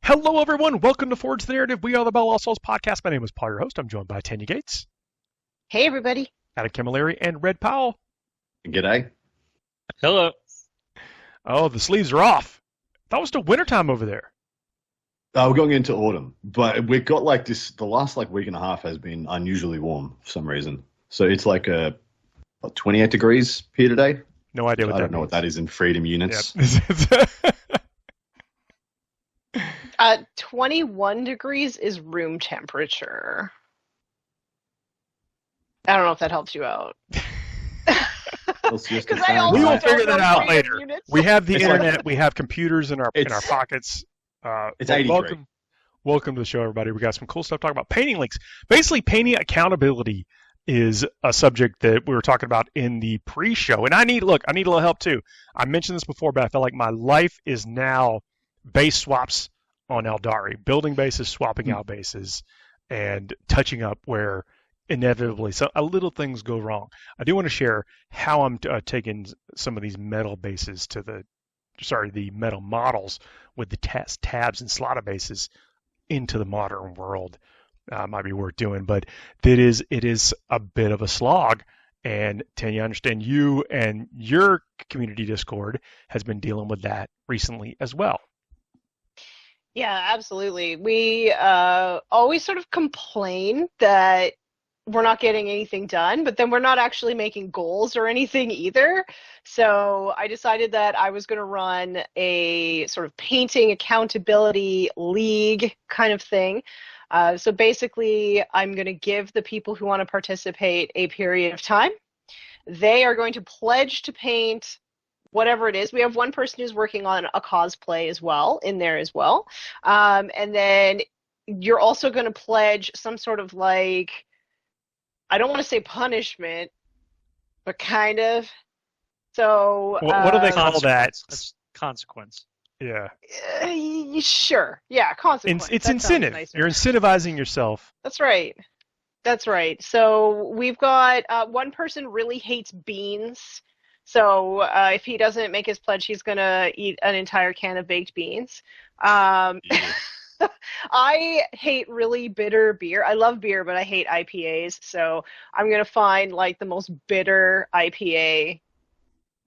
Hello, everyone. Welcome to Forge the Narrative. We are the Bell All Souls podcast. My name is Paul, your host. I'm joined by Tanya Gates, Hey, everybody. Adam Camilleri, and Red Powell. G'day. Hello. Oh, the sleeves are off. That was still wintertime over there. We're going into autumn, but we've got like this. The last week and a half has been unusually warm for some reason. So it's like 28 degrees here today. No idea what I that don't know means. what that is in freedom units. Yep. 21 degrees is room temperature. I don't know if that helps you out. Celsius to Because I also We will Fahrenheit. figure don't that know out freedom later. units. We have the It's like- internet. We have computers in our pockets. It's 83. Welcome to the show, everybody. We got some cool stuff to talk about. Painting links. Basically, painting accountability is a subject that we were talking about in the pre-show. And I need a little help too. I mentioned this before, but I feel like my life is now base swaps on Eldari, building bases, swapping out bases, and touching up where inevitably little things go wrong. I do want to share how I'm taking some of these metal bases to the metal models with the tabs and slotted bases into the modern world. Might be worth doing, but it is a bit of a slog. And Tanya, I understand you and your community Discord has been dealing with that recently as well. Yeah, absolutely. We always sort of complain that we're not getting anything done, but then we're not actually making goals or anything either. So I decided that I was going to run a sort of painting accountability league kind of thing. So basically, I'm going to give the people who want to participate a period of time. They are going to pledge to paint whatever it is. We have one person who's working on a cosplay as well, in there as well. And then you're also going to pledge some sort of I don't want to say punishment, but kind of. So What do they call that? That's consequence. Yeah. Sure. Yeah, consequence. It's That sounds incentive. nicer. You're incentivizing yourself. That's right. That's right. So we've got one person really hates beans. So if he doesn't make his pledge, he's going to eat an entire can of baked beans. I hate really bitter beer. I love beer, but I hate IPAs. So I'm going to find the most bitter IPA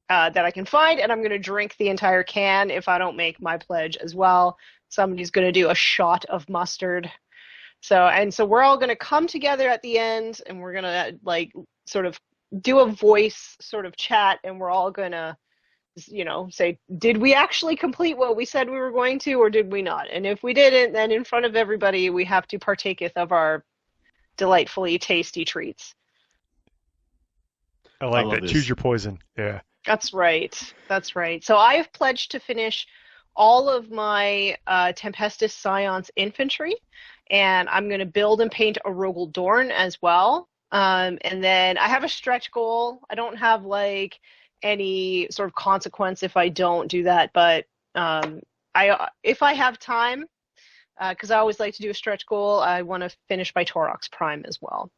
that I can find, and I'm going to drink the entire can if I don't make my pledge as well. Somebody's going to do a shot of mustard. So we're all going to come together at the end, and we're going to sort of do a voice sort of chat, and we're all going to say, did we actually complete what we said we were going to, or did we not? And if we didn't, then in front of everybody, we have to partaketh of our delightfully tasty treats. I like love that. this. Choose your poison. Yeah. That's right. That's right. So I have pledged to finish all of my Tempestus Scions infantry, and I'm going to build and paint a Rogel Dorn as well. And then I have a stretch goal. I don't have any sort of consequence if I don't do that, but if I have time, because I always like to do a stretch goal, I want to finish my Torox Prime as well.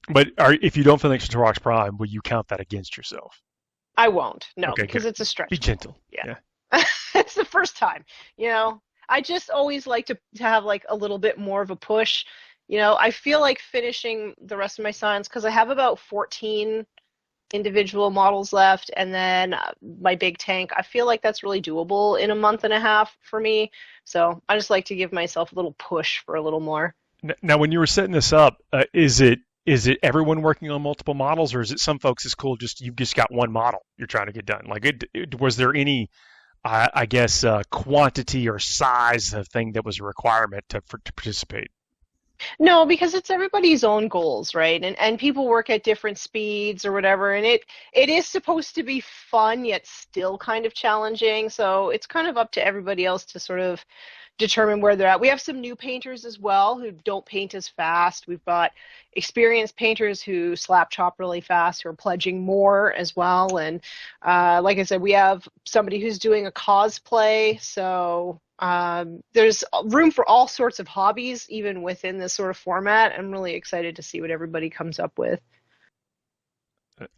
But if you don't finish Torox Prime, will you count that against yourself? I won't, no, Okay, because good. it's a stretch Be goal. gentle. Yeah. It's the first time, I just always like to have a little bit more of a push. I feel like finishing the rest of my science, because I have about 14 individual models left, and then my big tank, I feel like that's really doable in a month and a half for me. So I just like to give myself a little push for a little more. Now, when you were setting this up, is it everyone working on multiple models, or is it some folks it's cool you've just got one model you're trying to get done? Was there any, I guess, quantity or size of thing that was a requirement to participate? No, because it's everybody's own goals, right? And people work at different speeds or whatever, and it is supposed to be fun yet still kind of challenging. So it's kind of up to everybody else to sort of determine where they're at. We have some new painters as well who don't paint as fast. We've got experienced painters who slap chop really fast, who are pledging more as well. And like I said, we have somebody who's doing a cosplay. So there's room for all sorts of hobbies, even within this sort of format. I'm really excited to see what everybody comes up with.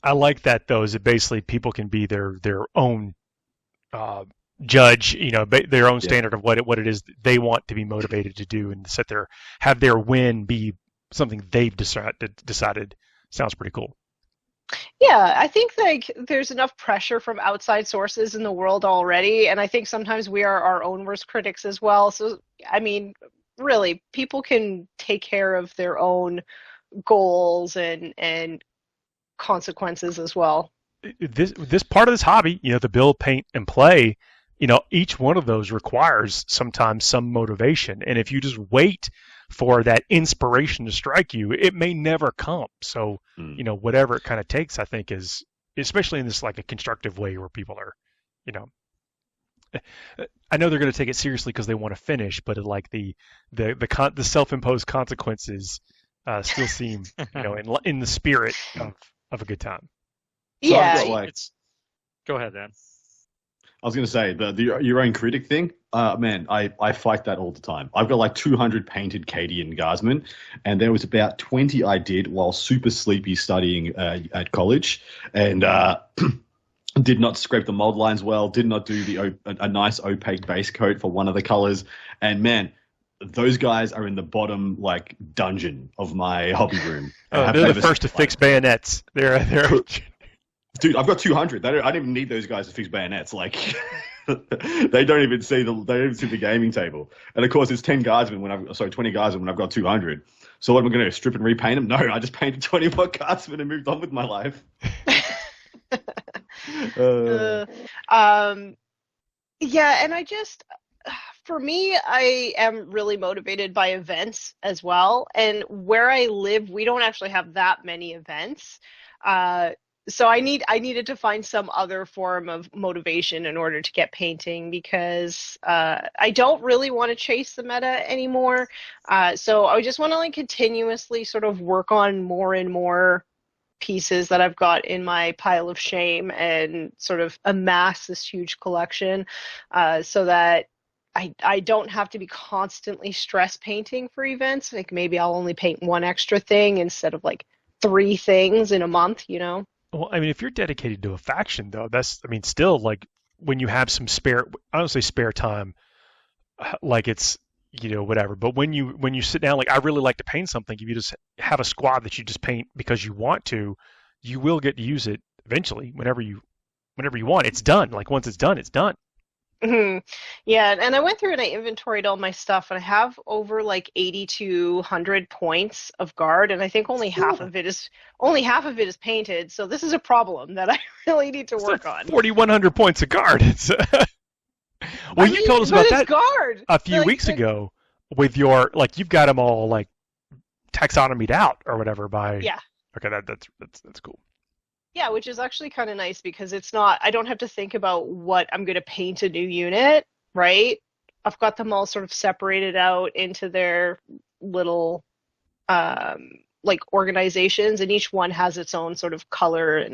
I like that, though, is that basically people can be their own judge, their own Yeah. standard of what it is they want to be motivated to do, and have their win be something they've decided. Sounds pretty cool. Yeah, I think like there's enough pressure from outside sources in the world already, and I think sometimes we are our own worst critics as well. So, I mean, really, people can take care of their own goals and consequences as well. This part of this hobby, the build, paint, and play, each one of those requires sometimes some motivation, and if you just wait for that inspiration to strike you, it may never come. So, whatever it kind of takes, I think, is especially in this like a constructive way where people are, you know, I know they're going to take it seriously because they want to finish, but like the self-imposed consequences still seem, in the spirit of a good time. So I've Yeah, got, like, Go ahead, Dan. I was going to say, your own critic thing, man, I fight that all the time. I've got like 200 painted Cadian Guardsmen, and there was about 20 I did while super sleepy studying at college, and did not scrape the mold lines well, did not do a nice opaque base coat for one of the colors, and man, those guys are in the bottom like dungeon of my hobby room. They're the first to fix bayonets. They're Dude, I've got 200. I don't even need those guys to fix bayonets. Like, they don't even see the gaming table. And of course, it's 20 guardsmen when I've got 200. So what am I going to strip and repaint them? No, I just painted 20 more guardsmen and moved on with my life. Yeah, and for me, I am really motivated by events as well. And where I live, we don't actually have that many events. So I needed to find some other form of motivation in order to get painting because I don't really want to chase the meta anymore. So I just want to like continuously sort of work on more and more pieces that I've got in my pile of shame and sort of amass this huge collection so that I don't have to be constantly stress painting for events. Like maybe I'll only paint one extra thing instead of like 3 things in a month, Well, I mean, if you're dedicated to a faction, though, still like when you have some spare, I don't say spare time, like it's, whatever. But when you sit down, like I really like to paint something. If you just have a squad that you just paint because you want to, you will get to use it eventually whenever you want. It's done. Like once it's done, it's done. Hmm. Yeah, and I went through and I inventoried all my stuff, and I have over like 80 to 100 points of guard, and I think only half of it is painted. So this is a problem that I really need to work on. 4,100 points of guard. It's well, you told us about that guard a few weeks ago with your you've got them all like taxonomied out or whatever by. Yeah. Okay, that's cool. Yeah, which is actually kind of nice because I don't have to think about what I'm going to paint a new unit, right? I've got them all sort of separated out into their little like organizations, and each one has its own sort of color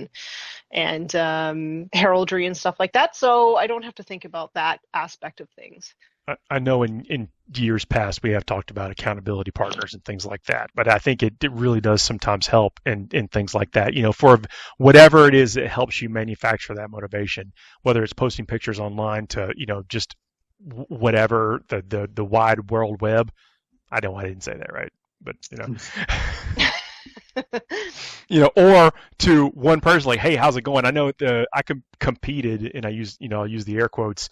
and heraldry and stuff like that. So I don't have to think about that aspect of things. I know in years past we have talked about accountability partners and things like that, but I think it really does sometimes help in things like that. For whatever it is that helps you manufacture that motivation, whether it's posting pictures online to just whatever the wide world web. I know I didn't say that right, but or to one person like, hey, how's it going? I know I competed, and I'll use the air quotes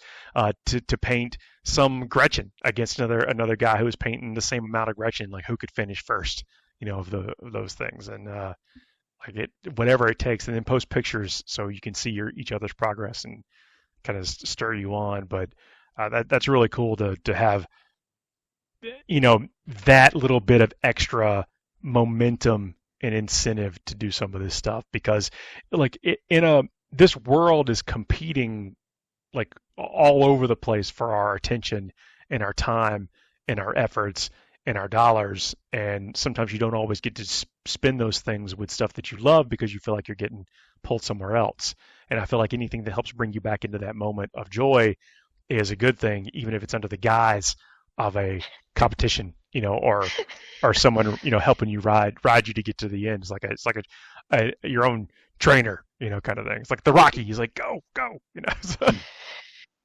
to paint some Gretchen against another guy who was painting the same amount of Gretchen, like who could finish first, of those things, and whatever it takes, and then post pictures so you can see each other's progress and kind of stir you on. But that's really cool to have, that little bit of extra momentum and incentive to do some of this stuff, because this world is competing like all over the place for our attention and our time and our efforts and our dollars, and sometimes you don't always get to spend those things with stuff that you love because you feel like you're getting pulled somewhere else. And I feel like anything that helps bring you back into that moment of joy is a good thing, even if it's under the guise of a competition, or someone, helping you ride you to get to the end. It's like your own trainer, kind of thing. It's like the Rocky. He's like, go, So.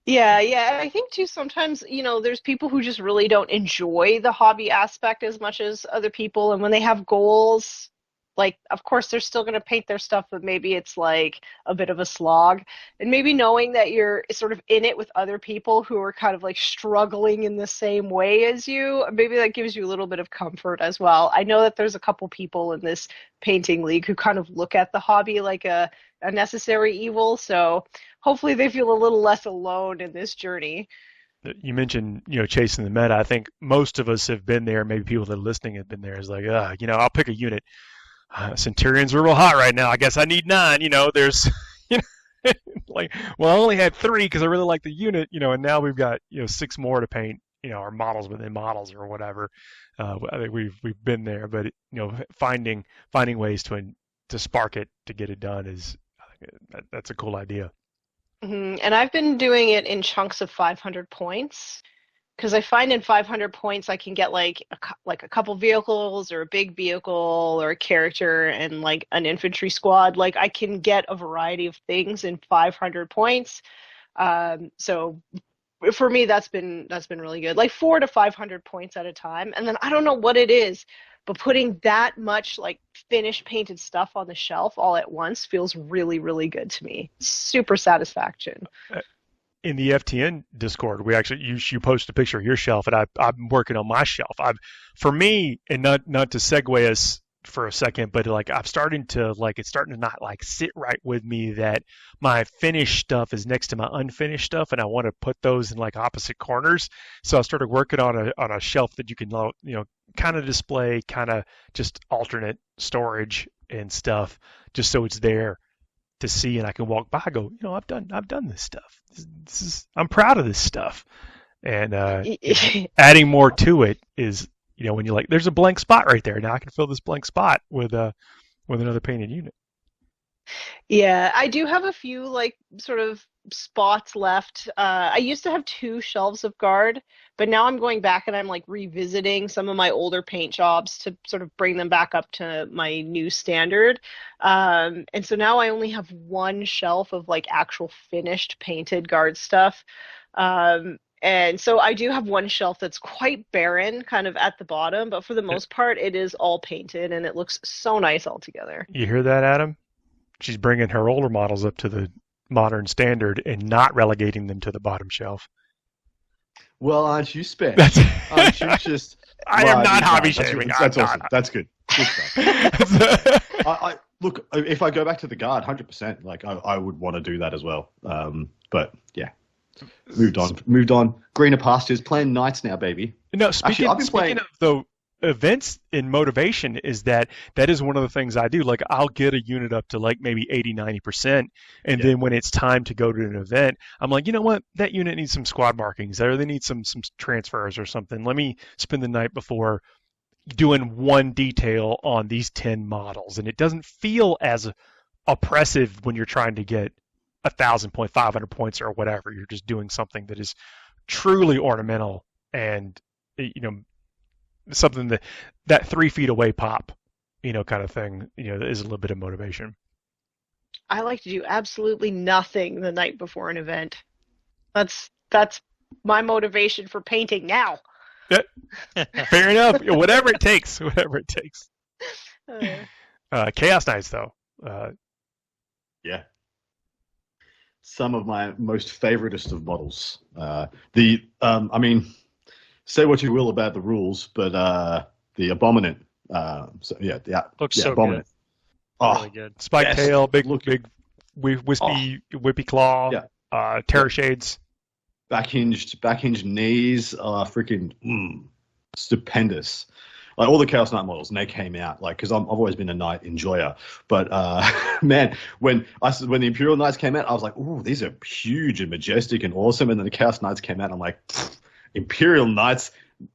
Yeah. And I think too sometimes, there's people who just really don't enjoy the hobby aspect as much as other people. And when they have goals, like, of course, they're still going to paint their stuff, but maybe it's like a bit of a slog. And maybe knowing that you're sort of in it with other people who are kind of like struggling in the same way as you, maybe that gives you a little bit of comfort as well. I know that there's a couple people in this painting league who kind of look at the hobby like a necessary evil. So hopefully they feel a little less alone in this journey. You mentioned, chasing the meta. I think most of us have been there. Maybe people that are listening have been there. It's like, I'll pick a unit. Centurions are real hot right now. I guess I need 9. There's, you know, like, well, I only had 3 because I really like the unit, and now we've got, 6 more to paint, our models within models or whatever. I think we've been there, but finding ways to spark it to get it done is, I think that's a cool idea. And I've been doing it in chunks of 500 points because I find in 500 points I can get like a couple vehicles or a big vehicle or a character and like an infantry squad. Like I can get a variety of things in 500 points. So for me that's been really good. Like 400 to 500 points at a time, and then I don't know what it is, but putting that much like finished painted stuff on the shelf all at once feels really, really good to me. Super satisfaction. In the FTN Discord, we actually you post a picture of your shelf, and I'm working on my shelf. For me, and not to segue us for a second, but like I'm starting to like it's starting to not like sit right with me that my finished stuff is next to my unfinished stuff, and I want to put those in like opposite corners. So I started working on a shelf that you can kind of display, kind of just alternate storage and stuff, just so it's there to see, and I can walk by, go, I've done this stuff. I'm proud of this stuff, and adding more to it is, when you're like, there's a blank spot right there. Now I can fill this blank spot with another painted unit. Yeah, I do have a few like sort of spots left. I used to have 2 shelves of guard, but now I'm going back and I'm like revisiting some of my older paint jobs to sort of bring them back up to my new standard. And so now I only have 1 shelf of like actual finished painted guard stuff. And so I do have 1 shelf that's quite barren, kind of at the bottom, but for the most part, it is all painted and it looks so nice all together. You hear that, Adam? She's bringing her older models up to the modern standard and not relegating them to the bottom shelf. Well, aren't you spent? That's, Aren't you just? I am not hobby shaming. That's awesome. That's good. Good stuff. I look. If I go back to the guard, 100%. Like I would want to do that as well. But yeah, moved on. Greener pastures. Playing knights now, baby. No, speaking of the events in motivation, is that is one of the things I do. Like I'll get a unit up to like maybe 80-90%, and then when it's time to go to an event, I'm like, you know what, that unit needs some squad markings, or they need some transfers or something. Let me spend the night before doing one detail on these 10 models, and it doesn't feel as oppressive when you're trying to get 1,000 point, 500 points or whatever. You're just doing something that is truly ornamental and something that 3 feet away pop, kind of thing, is a little bit of motivation. I like to do absolutely nothing the night before an event. That's my motivation for painting now. Fair enough. Whatever it takes. Chaos Knights, though. Yeah. Some of my most favoritist of models. Say what you will about the rules, but the Abominant. Looks so Abominant. good. Oh, Really good. Spike tail, big whippy claw, terror shades. Backhinged knees are freaking stupendous. Like all the Chaos Knight models, and they came out because I've always been a knight enjoyer. But man, when the Imperial Knights came out, I was like, ooh, these are huge and majestic and awesome. And then the Chaos Knights came out, and I'm like, Imperial Knights,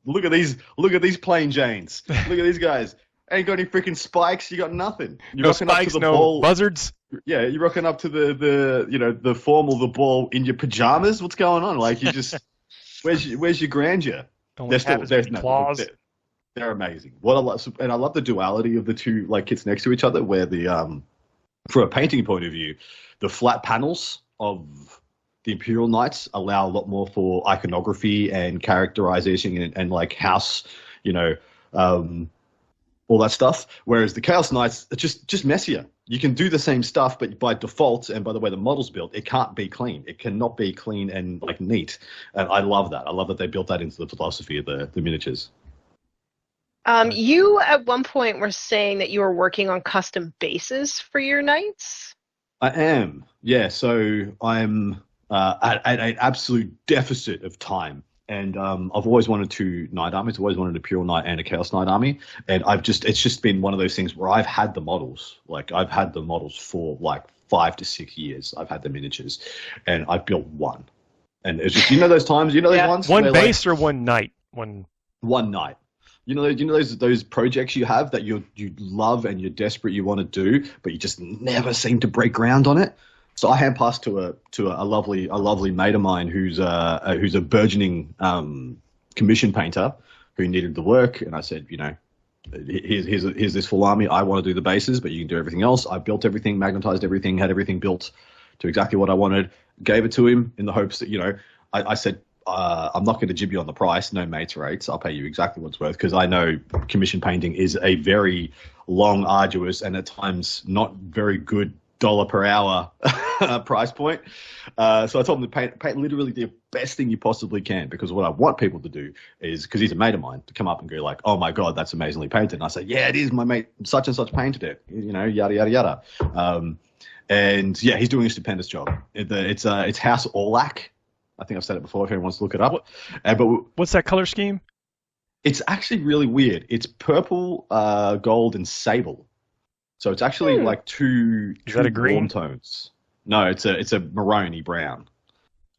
look at these plain Janes. Look at these guys. Ain't got any freaking spikes. You got nothing. You're no rocking spikes, up to the no ball. buzzards. Yeah, you're rocking up to the formal, the ball in your pajamas. What's going on? Like you just, where's your grandeur? Claws. They're amazing. What I love, and I love the duality of the 2 like kits next to each other, where the from a painting point of view, the flat panels of the Imperial Knights allow a lot more for iconography and characterization and like house, you know, all that stuff. Whereas the Chaos Knights are just messier. You can do the same stuff, but by default and by the way the model's built, it can't be clean. It cannot be clean and like neat. And I love that. I love that they built that into the philosophy of the miniatures. You at one point were saying that you were working on custom bases for your knights. I am, yeah. So I'm at an absolute deficit of time, and I've always wanted two knight armies. I've always wanted a Pure Knight and a Chaos Knight army, and it's just been one of those things where I've had the models. Like I've had the models for like 5 to 6 years. I've had the miniatures, and I've built one. And it's just those times, those ones. One base or one knight, one knight. You know those projects you have that you love and you're desperate you want to do, but you just never seem to break ground on it. So I hand passed to a lovely mate of mine who's a burgeoning commission painter who needed the work, and I said, here's this full army. I want to do the bases, but you can do everything else. I built everything, magnetized everything, had everything built to exactly what I wanted. Gave it to him in the hopes that I said. I'm not going to jib you on the price, no mates rates. I'll pay you exactly what it's worth because I know commission painting is a very long, arduous, and at times not very good dollar per hour price point. So I told him to paint literally the best thing you possibly can, because what I want people to do is, because he's a mate of mine, to come up and go like, oh my God, that's amazingly painted. And I said, yeah, it is. My mate such and such painted it, yada, yada, yada. And yeah, he's doing a stupendous job. It's House Orlac. I think I've said it before if anyone wants to look it up. But what's that color scheme? It's actually really weird. It's purple, gold, and sable. So it's actually like two warm tones. No, it's a maroney brown.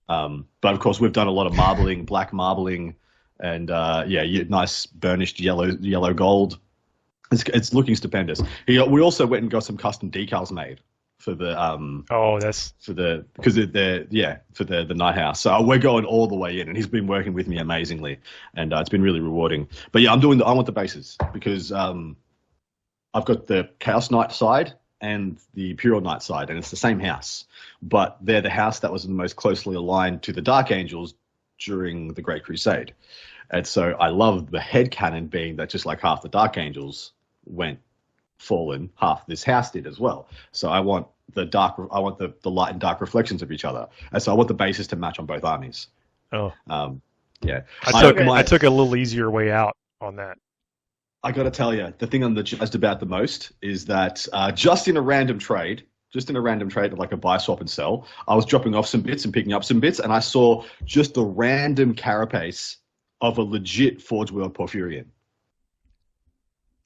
But of course we've done a lot of marbling, black marbling, and nice burnished yellow gold. It's looking stupendous. We also went and got some custom decals made for the the night house. So we're going all the way in, and he's been working with me amazingly, and it's been really rewarding. But yeah, I want the bases because I've got the Chaos Knight side and the Imperial Knight side, and it's the same house, but they're the house that was the most closely aligned to the Dark Angels during the Great Crusade. And so I love the headcanon being that just like half the Dark Angels went fallen, half this house did as well. So I want the light and dark reflections of each other, and so I want the bases to match on both armies. Oh, yeah. I took a little easier way out on that. I got to tell you, the thing I'm jazzed about the most is that just in a random trade, like a buy, swap, and sell, I was dropping off some bits and picking up some bits, and I saw just the random carapace of a legit Forge World Porphyrion.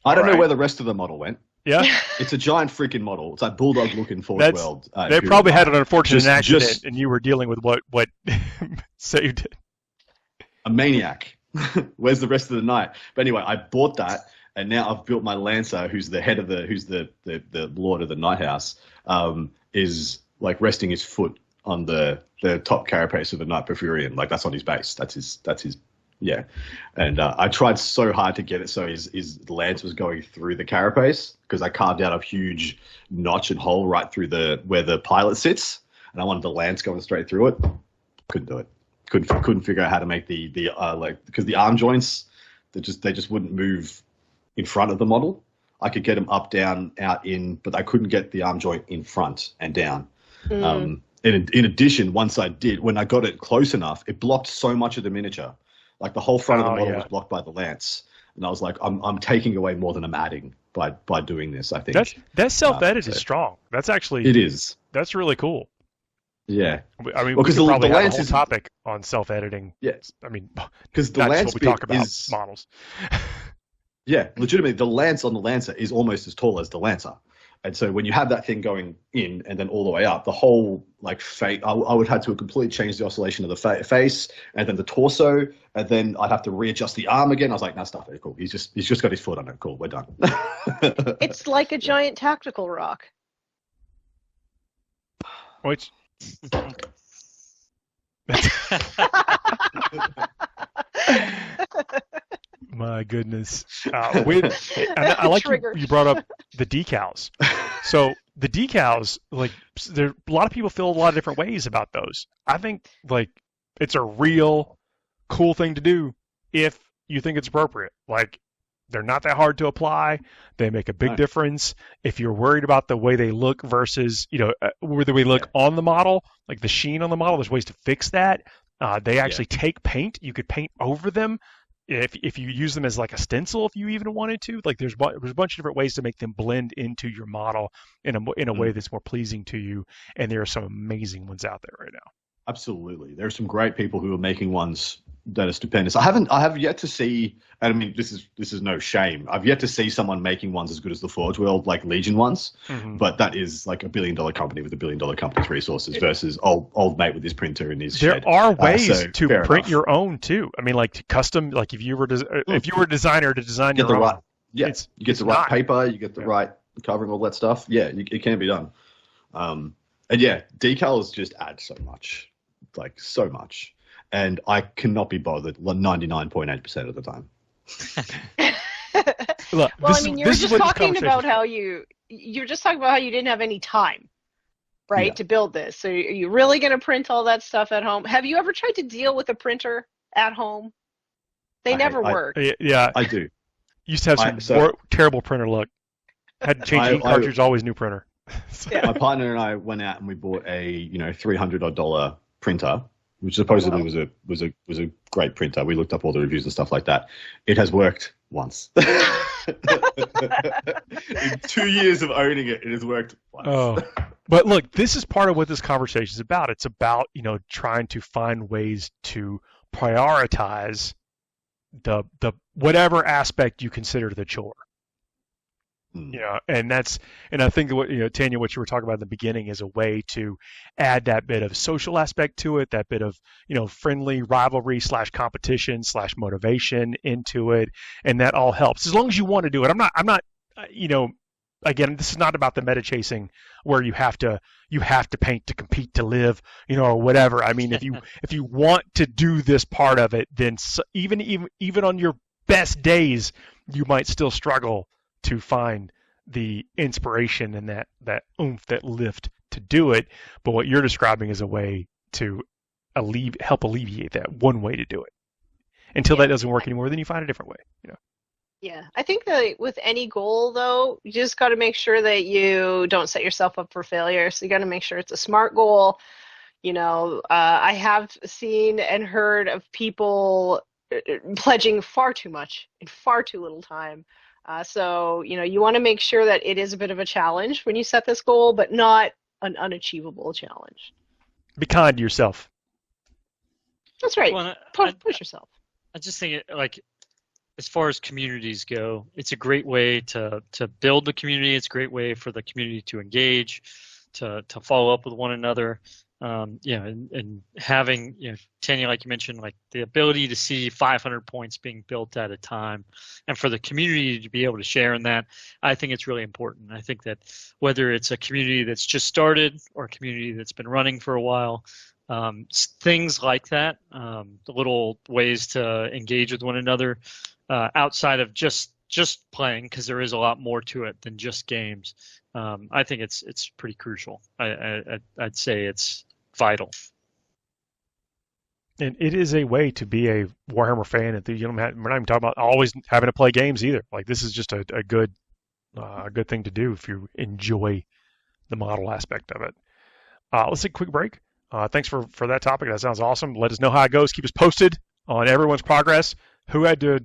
I don't know where the rest of the model went. Yeah, it's a giant freaking model. It's like bulldog looking Forge World. They probably had an unfortunate accident, and you were dealing with what saved it. A maniac. Where's the rest of the night? But anyway, I bought that, and now I've built my Lancer, who's the head of the Lord of the Night House, is like resting his foot on the top carapace of the Knight Porphyrion. Like that's on his base. That's his. Yeah, and I tried so hard to get it so his lance was going through the carapace, because I carved out a huge notch and hole right through where the pilot sits, and I wanted the lance going straight through it. Couldn't do it. Couldn't figure out how to make the because the arm joints they just wouldn't move in front of the model. I could get them up, down, out, in, but I couldn't get the arm joint in front and down. In addition, once I did, when I got it close enough, it blocked so much of the miniature. Like the whole front of the model was blocked by the lance, and I was like, I'm taking away more than I'm adding by doing this. I think that self-edit is strong. That's actually it is. That's really cool. Yeah, I mean, because the lance is a whole topic on self-editing. Yes, I mean, because the lance what we talk about models. Yeah, legitimately, the lance on the Lancer is almost as tall as the Lancer. And so when you have that thing going in and then all the way up, the whole like face, I would have to completely change the oscillation of the face and then the torso, and then I'd have to readjust the arm again. I was like, nah, stuff it, cool. He's just got his foot on it. Cool, we're done. It's like a giant tactical rock. Which. My goodness. I like you brought up the decals. So the decals, like there, a lot of people feel a lot of different ways about those. I think like it's a real cool thing to do if you think it's appropriate. Like they're not that hard to apply. They make a big difference. If you're worried about the way they look versus, where they look on the model, like the sheen on the model, there's ways to fix that. They actually take paint. You could paint over them if you use them as like a stencil, if you even wanted to. Like there's a bunch of different ways to make them blend into your model in a way that's more pleasing to you. And there are some amazing ones out there right now. Absolutely. There are some great people who are making ones that are stupendous. I have yet to see, and I mean, this is no shame. I've yet to see someone making ones as good as the Forge World, like Legion ones, but that is like $1 billion company with $1 billion company's resources versus old mate with his printer in his shed. There are ways to print enough. your own too. I mean, like to custom, like if you were a designer to design your own. You get the right paper, you get the right covering, all that stuff. Yeah, it can be done. And yeah, decals just add so much. Like so much, and I cannot be bothered 99.8% of the time. Look, well, I mean, you're just talking about how you didn't have any time, right, to build this. So are you really going to print all that stuff at home? Have you ever tried to deal with a printer at home? They never work. Yeah, I do. Used to have some terrible printer luck. Had to change ink cartridge, always new printer. My partner and I went out and we bought a $300 printer, which supposedly was a great printer. We looked up all the reviews and stuff like that. It has worked once. In 2 years of owning it, it has worked once. Oh. But look, this is part of what this conversation is about. It's about, trying to find ways to prioritize the whatever aspect you consider the chore. And I think what Tanya, what you were talking about in the beginning is a way to add that bit of social aspect to it, that bit of friendly rivalry / competition / motivation into it, and that all helps as long as you want to do it. I'm not again, this is not about the meta chasing where you have to paint to compete to live, or whatever. I mean, if you want to do this part of it, then even on your best days, you might still struggle to find the inspiration and that oomph, that lift to do it. But what you're describing is a way to help alleviate that, one way to do it. Until that doesn't work anymore, then you find a different way. Yeah, I think that with any goal, though, you just got to make sure that you don't set yourself up for failure. So you got to make sure it's a smart goal. I have seen and heard of people pledging far too much in far too little time. So, you want to make sure that it is a bit of a challenge when you set this goal, but not an unachievable challenge. Be kind to yourself. That's right. Well, push yourself. I just think as far as communities go, it's a great way to build the community. It's a great way for the community to engage, to follow up with one another. And having, Tanya, like you mentioned, like the ability to see 500 points being built at a time, and for the community to be able to share in that, I think it's really important. I think that whether it's a community that's just started or a community that's been running for a while, things like that, the little ways to engage with one another outside of just playing, because there is a lot more to it than just games. I think it's pretty crucial. I'd say it's vital. And it is a way to be a Warhammer fan. We're not even talking about always having to play games either. Like this is just a good thing to do if you enjoy the model aspect of it. Let's take a quick break. Thanks for that topic. That sounds awesome. Let us know how it goes. Keep us posted on everyone's progress. Who had to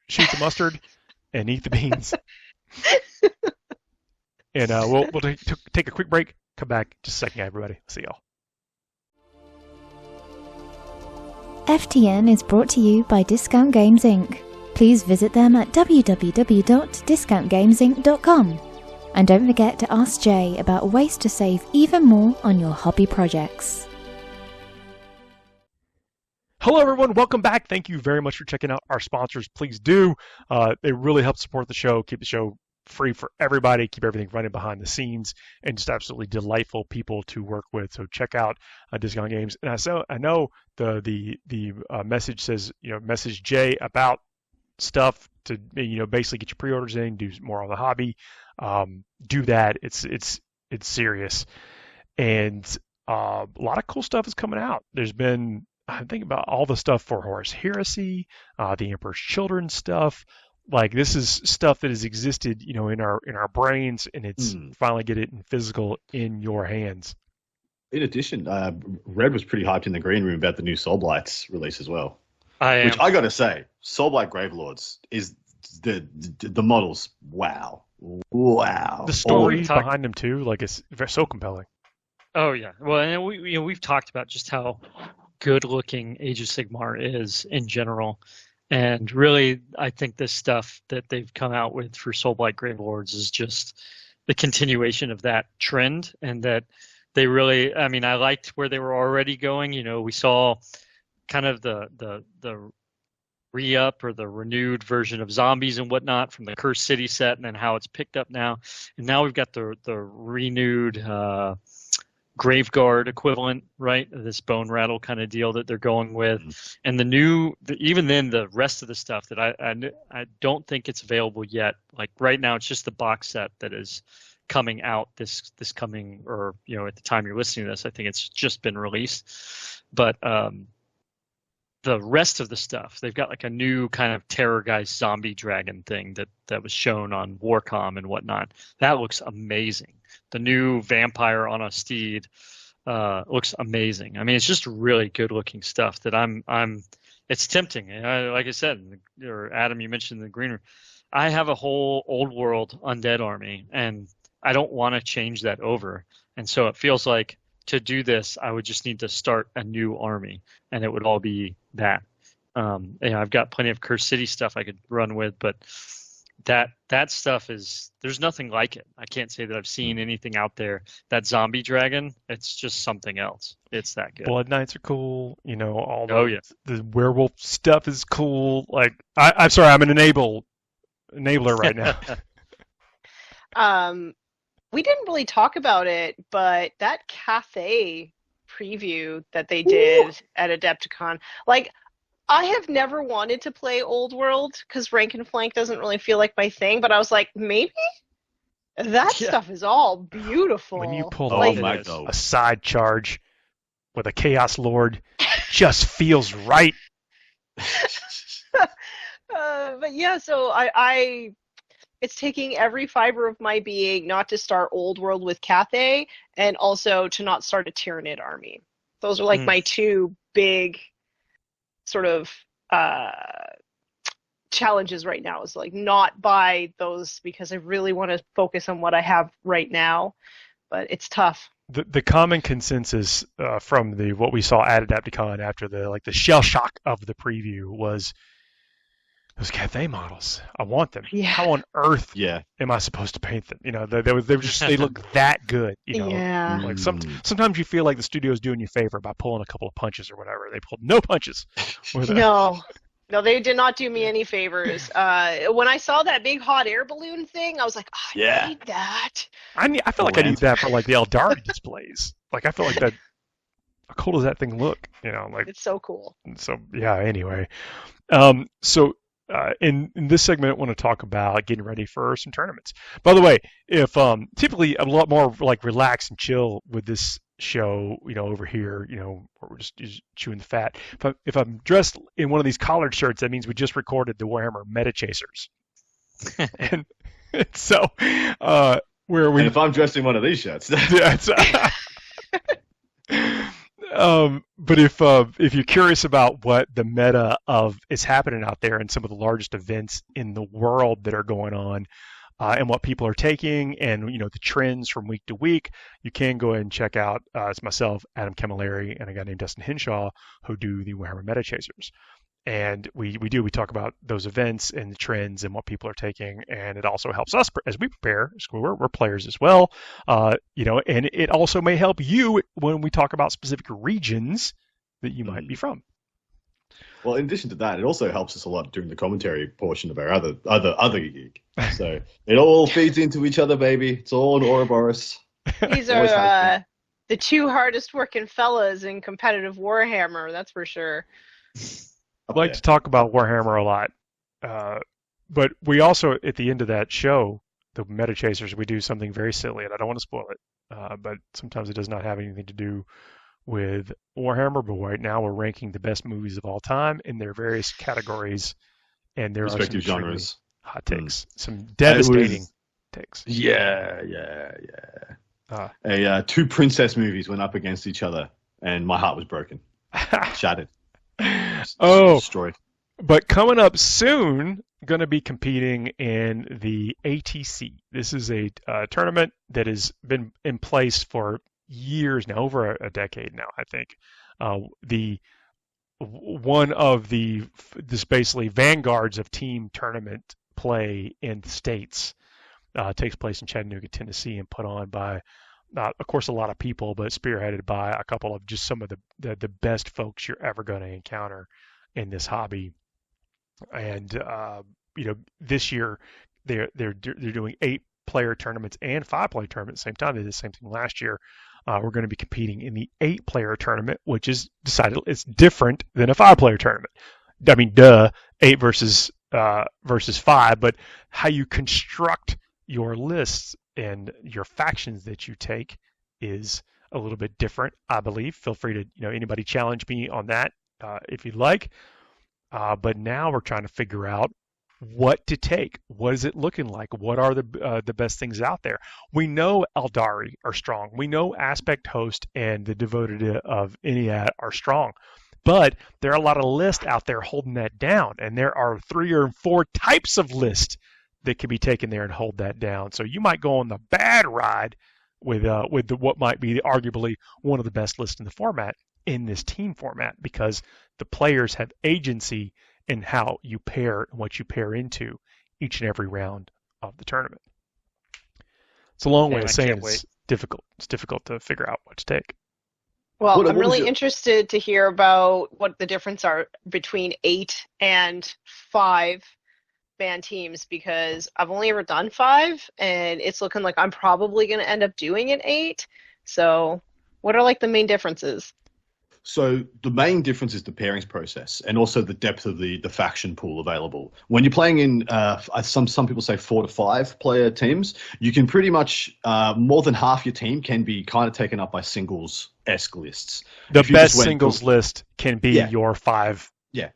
shoot the mustard and eat the beans. And we'll take a quick break. Come back just a second, everybody. See y'all. FTN is brought to you by Discount Games Inc. Please visit them at www.discountgamesinc.com. And don't forget to ask Jay about ways to save even more on your hobby projects. Hello, everyone. Welcome back. Thank you very much for checking out our sponsors. Please do. They really help support the show, keep the show free for everybody, keep everything running behind the scenes, and just absolutely delightful people to work with. So check out Discount Games. And I know the message says, message Jay about stuff to basically get your pre-orders in, do more on the hobby, do that. It's serious, and a lot of cool stuff is coming out. There's been, I think about all the stuff for Horus Heresy, the Emperor's Children stuff. Like, this is stuff that has existed, in our brains, and it's finally get it in physical in your hands. In addition, Red was pretty hyped in the green room about the new Soulblights release as well. Which I got to say, Soulblight Gravelords is the models. Wow. The story behind them too, like, it's so compelling. Oh yeah, well, and we've talked about just how good looking Age of Sigmar is in general, and really, I think this stuff that they've come out with for Soulblight Gravelords is just the continuation of that trend, and that they really, I mean, I liked where they were already going. We saw kind of the re-up or the renewed version of zombies and whatnot from the Cursed City set, and then how it's picked up now. And now we've got the renewed Graveguard equivalent, right? This Bone Rattle kind of deal that they're going with. And even then, the rest of the stuff that I don't think it's available yet. Like right now, it's just the box set that is coming out this coming, or at the time you're listening to this, I think it's just been released. But the rest of the stuff, they've got like a new kind of Terrorgeist zombie dragon thing that was shown on Warcom and whatnot. That looks amazing. The new vampire on a steed looks amazing. I mean, it's just really good looking stuff that it's tempting. And like I said, or Adam, you mentioned in the green room, I have a whole old world undead army, and I don't want to change that over. And so it feels like, to do this, I would just need to start a new army, and it would all be that. I've got plenty of Cursed City stuff I could run with, but that stuff there's nothing like it. I can't say that I've seen anything out there. That zombie dragon, it's just something else. It's that good. Blood Knights are cool. All the werewolf stuff is cool. Like, I'm sorry, I'm an enabler right now. We didn't really talk about it, but that Cathay preview that they did at Adepticon, like, I have never wanted to play Old World because Rank and Flank doesn't really feel like my thing, but I was like, maybe? That stuff is all beautiful. When you pull off a side charge with a Chaos Lord, just feels right. But yeah, so it's taking every fiber of my being not to start Old World with Cathay, and also to not start a Tyranid army. Those are like my two big sort of challenges right now, is like not buy those because I really want to focus on what I have right now, but it's tough. The common consensus from what we saw at Adepticon after the shell shock of the preview was, those Cathay models, I want them. Yeah. How on earth am I supposed to paint them? They look that good. Yeah. Like sometimes you feel like the studio's doing you a favor by pulling a couple of punches or whatever. They pulled no punches. No, they did not do me any favors. When I saw that big hot air balloon thing, I was like, I need that. I feel like I need that for like the Eldari displays. Like, I feel like that. How cool does that thing look? Like, it's so cool. So yeah. Anyway, in this segment, I want to talk about getting ready for some tournaments. By the way, if typically I'm a lot more like relaxed and chill with this show, over here, where we're just chewing the fat. If I'm dressed in one of these collared shirts, that means we just recorded the Warhammer Meta Chasers. and so, where we? And if I'm dressed in one of these shirts, but if you're curious about what the meta is happening out there and some of the largest events in the world that are going on, and what people are taking, and the trends from week to week, you can go ahead and check out. It's myself, Adam Camilleri, and a guy named Dustin Henshaw, who do the Warhammer Meta Chasers. And we talk about those events and the trends and what people are taking, and it also helps us as we prepare. We're players as well, and it also may help you when we talk about specific regions that you might be from. Well, in addition to that, it also helps us a lot during the commentary portion of our other gig. So it all feeds into each other, baby. It's all an Ouroboros. These are the two hardest working fellas in competitive Warhammer, that's for sure. I'd like to talk about Warhammer a lot. but we also, at the end of that show, the Meta Chasers, we do something very silly, and I don't want to spoil it, but sometimes it does not have anything to do with Warhammer. But right now, we're ranking the best movies of all time in their various categories, and there are some Respective extremely genres. hot takes, some devastating takes. Yeah. Two princess movies went up against each other, and my heart was broken, shattered, destroyed. But coming up soon, going to be competing in the ATC. This is a tournament that has been in place for years now, over a decade now, I think. One of this basically vanguards of team tournament play in the States takes place in Chattanooga, Tennessee, and put on by, of course, a lot of people, but spearheaded by a couple of just some of the best folks you're ever going to encounter in this hobby. And this year they're doing 8-player tournaments and 5-player tournaments at the same time. They did the same thing last year. We're going to be competing in the 8-player tournament, which is decided it's different than a 5-player tournament. I mean, 8 versus 5, but how you construct your lists and your factions that you take is a little bit different, I believe. Feel free to, anybody challenge me on that if you'd like. But now we're trying to figure out what to take. What is it looking like? What are the best things out there? We know Eldari are strong. We know Aspect Host and the Devoted of Eniad are strong. But there are a lot of lists out there holding that down, and there are 3 or 4 types of lists that can be taken there and hold that down. So you might go on the bad ride with what might be arguably one of the best lists in the format, in this team format, because the players have agency in how you pair and what you pair into each and every round of the tournament. It's a long way of saying it's difficult. It's difficult to figure out what to take. Well, I'm really interested to hear about what the difference are between 8 and 5 band teams, because I've only ever done 5, and it's looking like I'm probably going to end up doing an 8. So what are the main differences? So the main difference is the pairings process, and also the depth of the faction pool available. When you're playing in some people say 4 to 5 player teams, you can pretty much more than half your team can be kind of taken up by singles-esque lists. The best singles list can be your 5. Yeah,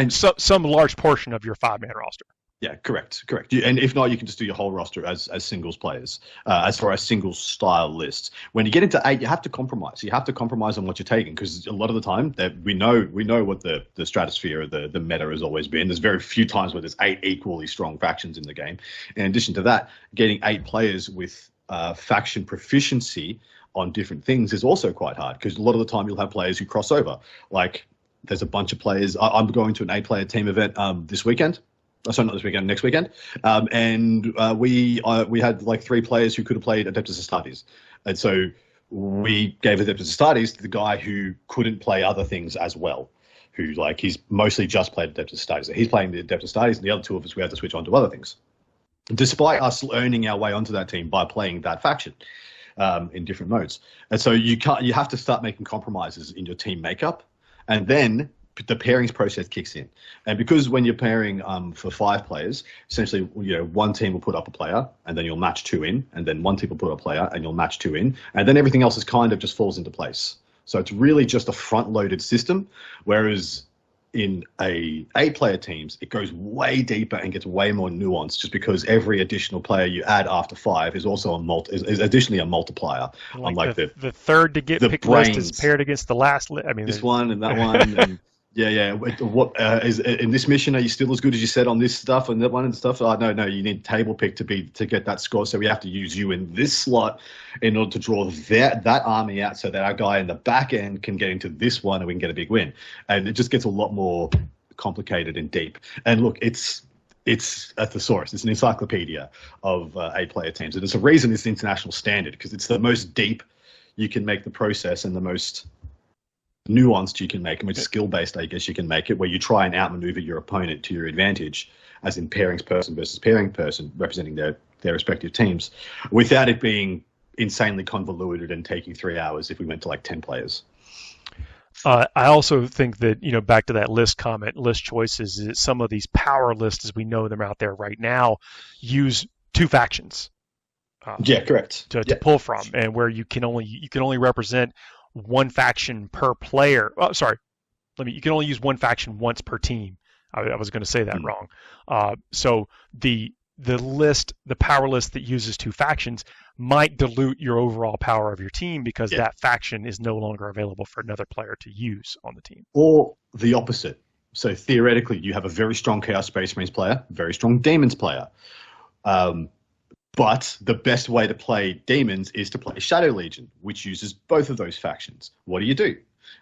some large portion of your 5-man roster. Yeah, correct. And if not, you can just do your whole roster as singles players, as far as singles style lists. When you get into 8, you have to compromise. You have to compromise on what you're taking, because a lot of the time that we know what the stratosphere, the meta has always been. There's very few times where there's 8 equally strong factions in the game. In addition to that, getting 8 players with faction proficiency on different things is also quite hard, because a lot of the time you'll have players who cross over. Like, there's a bunch of players. I'm going to an 8-player team event this weekend. Sorry, not this weekend, next weekend. And we had 3 players who could have played Adeptus Astartes. And so we gave Adeptus Astartes to the guy who couldn't play other things as well, who he's mostly just played Adeptus Astartes. So he's playing the Adeptus Astartes, and the other 2 of us, we had to switch on to other things. Despite us earning our way onto that team by playing that faction in different modes. And so you have to start making compromises in your team makeup, and then the pairings process kicks in. And because when you're pairing for 5 players, essentially, one team will put up a player, and then you'll match 2 in, and then one team will put up a player, and you'll match 2 in, and then everything else is kind of just falls into place. So it's really just a front-loaded system, whereas in 8-player teams, it goes way deeper and gets way more nuanced, just because every additional player you add after 5 is also is additionally a multiplier. Unlike the third to get picked list is paired against the last list. I mean, this one and that one. And yeah. What is in this mission? Are you still as good as you said on this stuff and that one and stuff? Oh, no. You need table pick to get that score. So we have to use you in this slot in order to draw that army out, so that our guy in the back end can get into this one and we can get a big win. And it just gets a lot more complicated and deep. And look, it's a thesaurus. It's an encyclopedia of 8-player teams, and it's a reason it's the international standard, because it's the most deep you can make the process and the most nuanced you can make, and most skill-based, I guess you can make it, where you try and outmaneuver your opponent to your advantage, as in pairings person versus pairing person, representing their respective teams, without it being insanely convoluted and taking 3 hours if we went to 10 players. I also think that, back to that list comment, list choices, is some of these power lists as we know them out there right now use two factions Yeah, correct. to pull from, and where you can only represent one faction per player. Oh, sorry, you can only use one faction once per team. I was going to say that wrong. So the power list that uses two factions might dilute your overall power of your team because that faction is no longer available for another player to use on the team. Or the opposite. So theoretically, you have a very strong Chaos Space Marines player, very strong Demons player. But the best way to play Demons is to play Shadow Legion, which uses both of those factions. What do?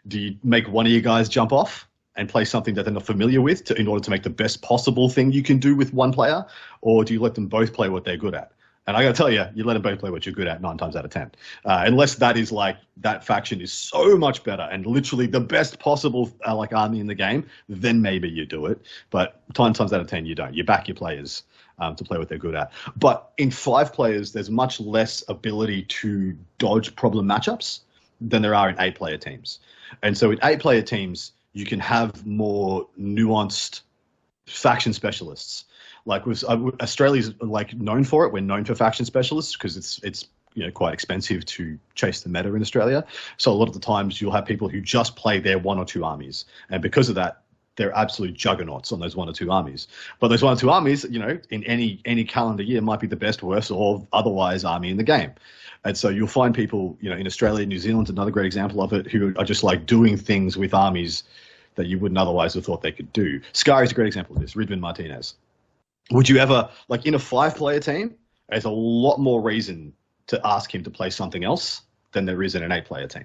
Do you make one of your guys jump off and play something that they're not familiar with in order to make the best possible thing you can do with one player? Or do you let them both play what they're good at? And I got to tell you, you let them both play what you're good at 9 times out of 10. Unless that is like that faction is so much better and literally the best possible army in the game, then maybe you do it. But 9 times out of 10, you don't. You back your players to play what they're good at. But in 5 players, there's much less ability to dodge problem matchups than there are in 8-player teams. And so in 8-player teams, you can have more nuanced faction specialists. Like Australia's known for it. We're known for faction specialists because it's quite expensive to chase the meta in Australia. So a lot of the times you'll have people who just play their 1 or 2 armies, and because of that, they're absolute juggernauts on those 1 or 2 armies. But those 1 or 2 armies, in any calendar year, might be the best, worst, or otherwise army in the game. And so you'll find people, in Australia, New Zealand's another great example of it, who are just doing things with armies that you wouldn't otherwise have thought they could do. Sky's a great example of this. Ridvan Martinez. Would you ever, in a 5-player team, there's a lot more reason to ask him to play something else than there is in an 8-player team.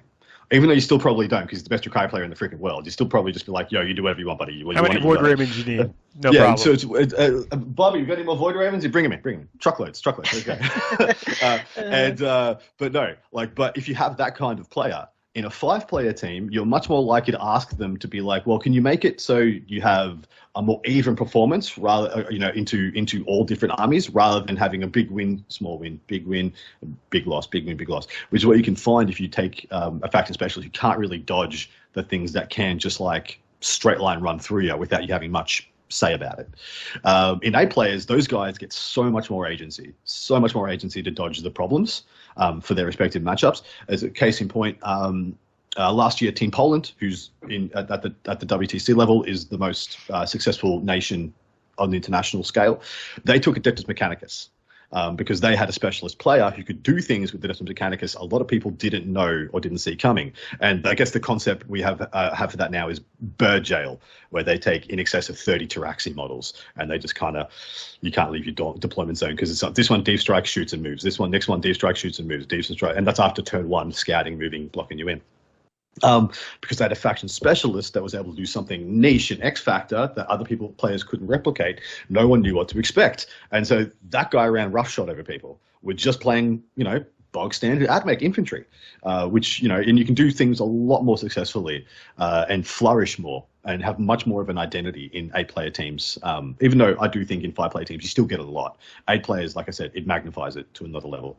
Even though you still probably don't, because he's the best Drakai player in the freaking world. You still probably just be like, yo, you do whatever you want, buddy. How many Void Ravens you need? No problem. So Bobby, you got any more Void Ravens? You bring them in. Truckloads. Okay. But no, but if you have that kind of player, in a 5-player team, you're much more likely to ask them to be like, well, can you make it so you have a more even performance rather, into all different armies rather than having a big win, small win, big loss, big win, big loss, which is what you can find if you take a faction specialist who can't really dodge the things that can just straight line run through you without you having much say about it. In 8 players, those guys get so much more agency to dodge the problems for their respective matchups. As a case in point, last year, Team Poland, who's at the WTC level, is the most successful nation on the international scale. They took Adeptus Mechanicus because they had a specialist player who could do things with Adeptus Mechanicus a lot of people didn't know or didn't see coming. And I guess the concept we have for that now is bird jail, where they take in excess of 30 Taraxi models and they just you can't leave your deployment zone because it's this one deep strike shoots and moves, next one deep strike shoots and moves, deep strike, and that's after turn 1, scouting, moving, blocking you in. Because they had a faction specialist that was able to do something niche and X factor that other players couldn't replicate. No one knew what to expect. And so that guy ran roughshod over people. We're just playing, bog standard AdMech infantry, which, and you can do things a lot more successfully and flourish more and have much more of an identity in 8-player teams. Even though I do think in 5-player teams, you still get it a lot. 8 players, like I said, it magnifies it to another level.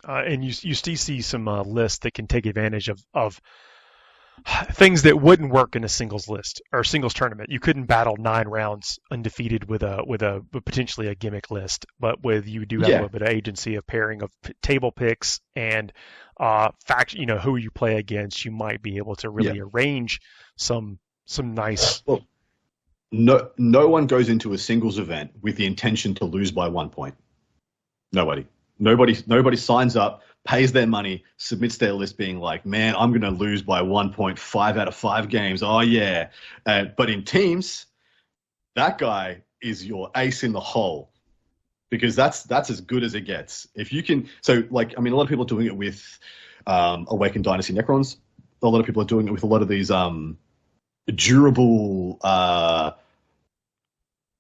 And you still see some lists that can take advantage of things that wouldn't work in a singles list or singles tournament. You couldn't battle 9 rounds undefeated with a potentially a gimmick list, but you do have a little bit of agency of pairing of table picks and faction. Who you play against. You might be able to really arrange some nice. Well, no one goes into a singles event with the intention to lose by 1 point. Nobody signs up, pays their money, submits their list being like, man, I'm going to lose by 1.5 out of 5 games. Oh, yeah. But in teams, that guy is your ace in the hole because that's as good as it gets. If you can – a lot of people are doing it with Awakened Dynasty Necrons. A lot of people are doing it with a lot of these durable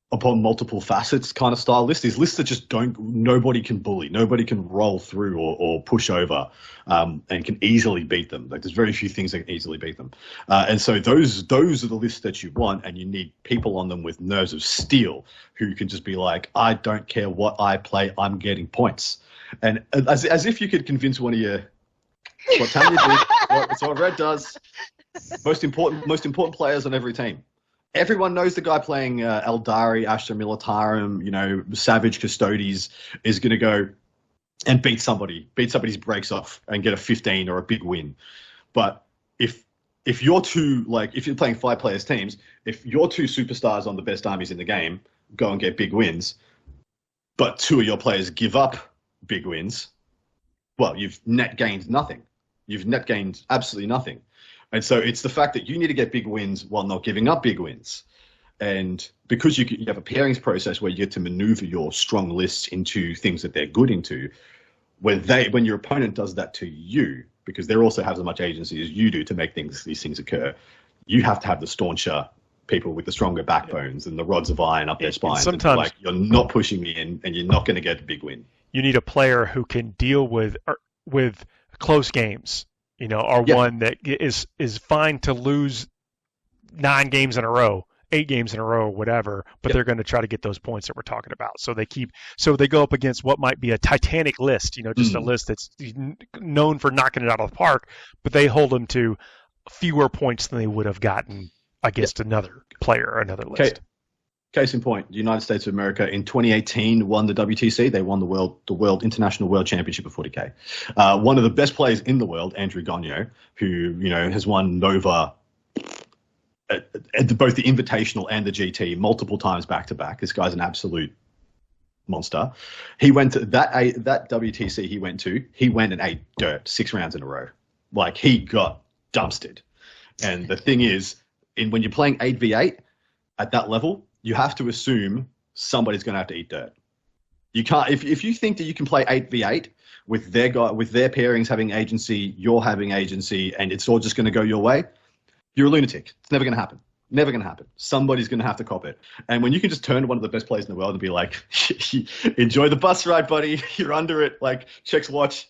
upon multiple facets kind of style lists. These lists that just nobody can bully, nobody can roll through or push over and can easily beat them. There's very few things that can easily beat them. And so those are the lists that you want, and you need people on them with nerves of steel who can just be like, I don't care what I play, I'm getting points. And as if you could convince one of your, what Tanya did, what Red does, Most important players on every team. Everyone knows the guy playing Eldari, Astra Militarum, Savage Custodes is going to go and beat somebody's breaks off and get a 15 or a big win. But if you're if you're playing 5 players teams, if your 2 superstars on the best armies in the game go and get big wins, but 2 of your players give up big wins, well, you've net gained nothing. You've net gained absolutely nothing. And so it's the fact that you need to get big wins while not giving up big wins. And because you have a pairings process where you get to maneuver your strong lists into things that they're good into, when your opponent does that to you, because they also have as much agency as you do to make these things occur, you have to have the stauncher people with the stronger backbones and the rods of iron up their spines. Sometimes like, you're not pushing me in, and you're not going to get a big win. You need a player who can deal with close games, or one that is fine to lose 9 games in a row, 8 games in a row, whatever, but they're going to try to get those points that we're talking about. So they go up against what might be a titanic list, just a list that's known for knocking it out of the park, but they hold them to fewer points than they would have gotten against another player or another list. Case in point, the United States of America in 2018 won the WTC. They won the International World Championship of 40k. One of the best players in the world, Andrew Gagnon, who has won Nova at both the Invitational and the GT multiple times back to back. This guy's an absolute monster. He went to that WTC. He went and ate dirt 6 rounds in a row. Like, he got dumpstered. And the thing is, when you're playing 8v8 at that level, you have to assume somebody's going to have to eat dirt. You can't if you think that you can play 8v8 with their pairings having agency, you're having agency, and it's all just going to go your way. You're a lunatic. It's never going to happen. Never going to happen. Somebody's going to have to cop it. And when you can just turn to one of the best players in the world and be like, enjoy the bus ride, buddy. You're under it. Like, checks watch.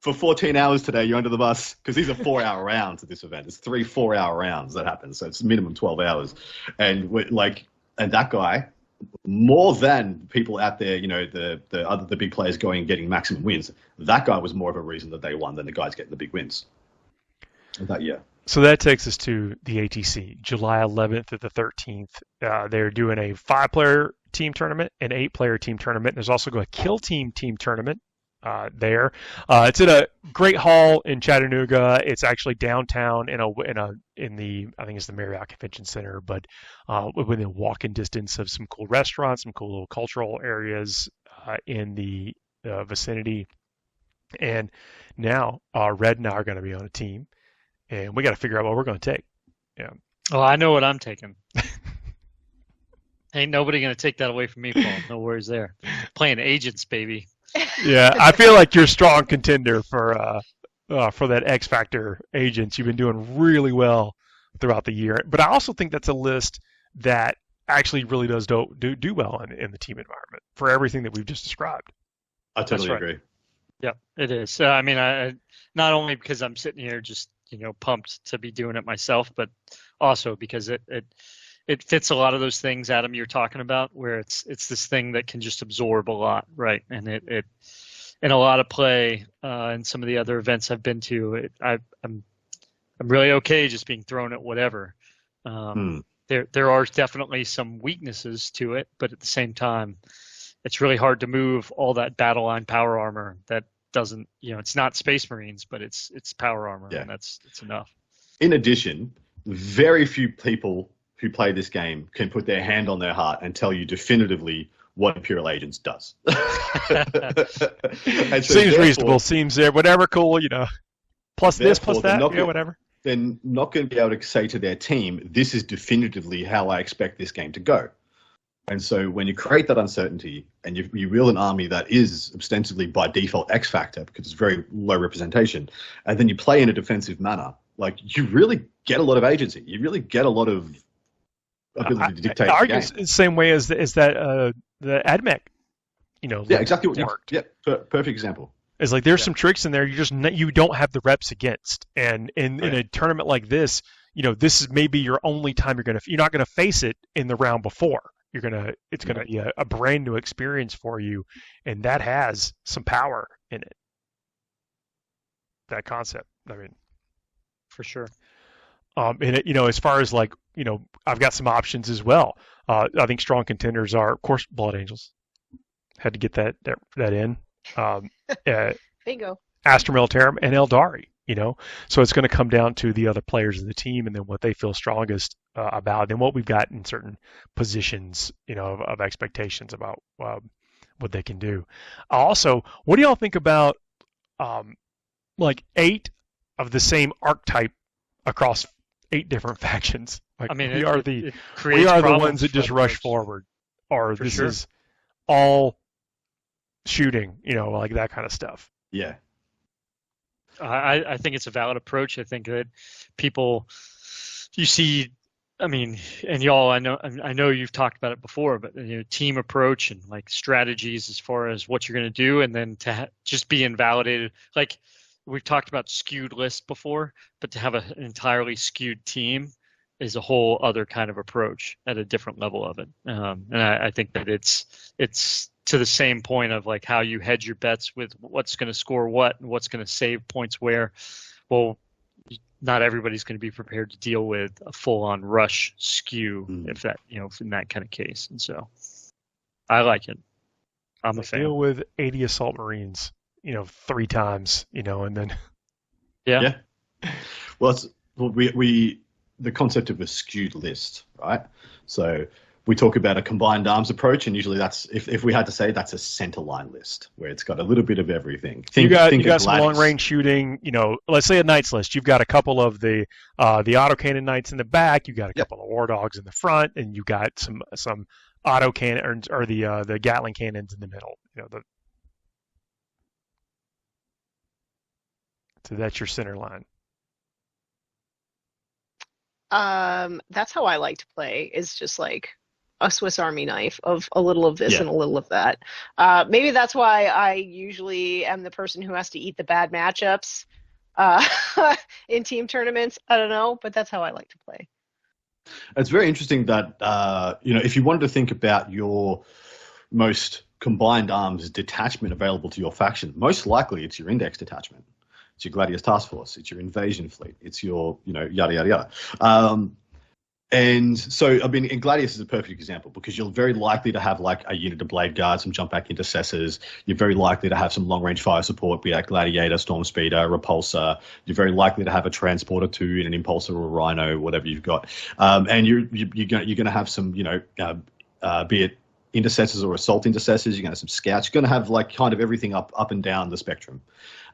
For 14 hours today, you're under the bus, because these are 4-hour rounds at this event. It's 3 4-hour rounds that happen. So it's minimum 12 hours. And that guy, more than people out there, the big players going and getting maximum wins, that guy was more of a reason that they won than the guys getting the big wins that year. So that takes us to the ATC, July 11th to the 13th. They're doing a 5-player team tournament, an 8-player team tournament. There's also a kill team tournament there. It's in a great hall in Chattanooga. It's actually downtown in the I think it's the Marriott Convention Center, but within walking distance of some cool restaurants, some cool little cultural areas in the vicinity. And now Red and I are going to be on a team, and we got to figure out what we're going to take. Yeah. Oh, I know what I'm taking. Ain't nobody going to take that away from me, Paul. No worries there. Playing agents, baby. Yeah, I feel like you're a strong contender for that X Factor agents. You've been doing really well throughout the year, but I also think that's a list that actually really does do well in the team environment for everything that we've just described. I totally agree. Yeah, it is. I mean, I not only because I'm sitting here just pumped to be doing it myself, but also because it fits a lot of those things, Adam, you're talking about, where it's this thing that can just absorb a lot, right? And it in a lot of play and some of the other events I've been to, I'm really okay just being thrown at whatever. There are definitely some weaknesses to it, but at the same time, it's really hard to move all that battle line power armor that doesn't, it's not Space Marines, but it's power armor, and it's enough. In addition, very few people who play this game can put their hand on their heart and tell you definitively what Imperial Agents does. Seems reasonable. Seems there. Whatever. Cool. Plus this, plus that. Whatever. They're not going to be able to say to their team, "This is definitively how I expect this game to go." And so when you create that uncertainty and you wheel an army that is ostensibly by default X Factor because it's very low representation, and then you play in a defensive manner, like, you really get a lot of agency. You really get a lot of ability to dictate the game. The same way as that the AdMech, exactly what worked. Perfect example. It's like there's some tricks in there you don't have the reps against, and in a tournament like this, this is maybe your only time you're not gonna face it in the round before. It's gonna be a brand new experience for you, and that has some power in it. That concept, I mean, for sure. And it, as far as like, I've got some options as well. I think strong contenders are, of course, Blood Angels. Had to get that in. Bingo. Astra Militarum and Eldari. So it's going to come down to the other players of the team and then what they feel strongest about, and what we've got in certain positions, of expectations about what they can do. Also, what do y'all think about like 8 of the same archetype across 8 different factions? Like, I mean, we are the problems ones that just rush forward, or this is all shooting, like that kind of stuff. Yeah. I think it's a valid approach. I think that people, you see, I mean, and y'all, I know you've talked about it before, but team approach and like strategies as far as what you're going to do, and then to just be invalidated. Like we've talked about skewed lists before, but to have an entirely skewed team is a whole other kind of approach at a different level of it. And I think that it's to the same point of like how you hedge your bets with what's going to score what and what's going to save points where. Well, not everybody's going to be prepared to deal with a full-on rush skew if that, in that kind of case. And so I like it. I'm a fan. Deal with 80 assault marines, 3 times, and then. Yeah. Well, the concept of a skewed list, right? So we talk about a combined arms approach, and usually that's, if we had to say, that's a center line list where it's got a little bit of everything. You got some long range shooting. Let's say a knights list. You've got a couple of the autocannon knights in the back. You got a couple of war dogs in the front, and you got some autocannon or the Gatling cannons in the middle. So that's your center line. That's how I like to play, is just like a Swiss Army knife of a little of this and a little of that. Maybe that's why I usually am the person who has to eat the bad matchups in team tournaments. I don't know, but that's how I like to play. It's very interesting that, if you wanted to think about your most combined arms detachment available to your faction, most likely it's your index detachment. It's your Gladius Task Force. It's your invasion fleet. It's your, yada, yada, yada. And so, I mean, and Gladius is a perfect example because you're very likely to have like a unit of blade guards, some jump back intercessors. You're very likely to have some long range fire support, be that Gladiator, Storm Speeder, Repulsor. You're very likely to have a transporter too, and an Impulsor or a Rhino, whatever you've got. And you're going to have some, be it intercessors or assault intercessors. You're going to have some scouts. You're going to have like kind of everything up and down the spectrum.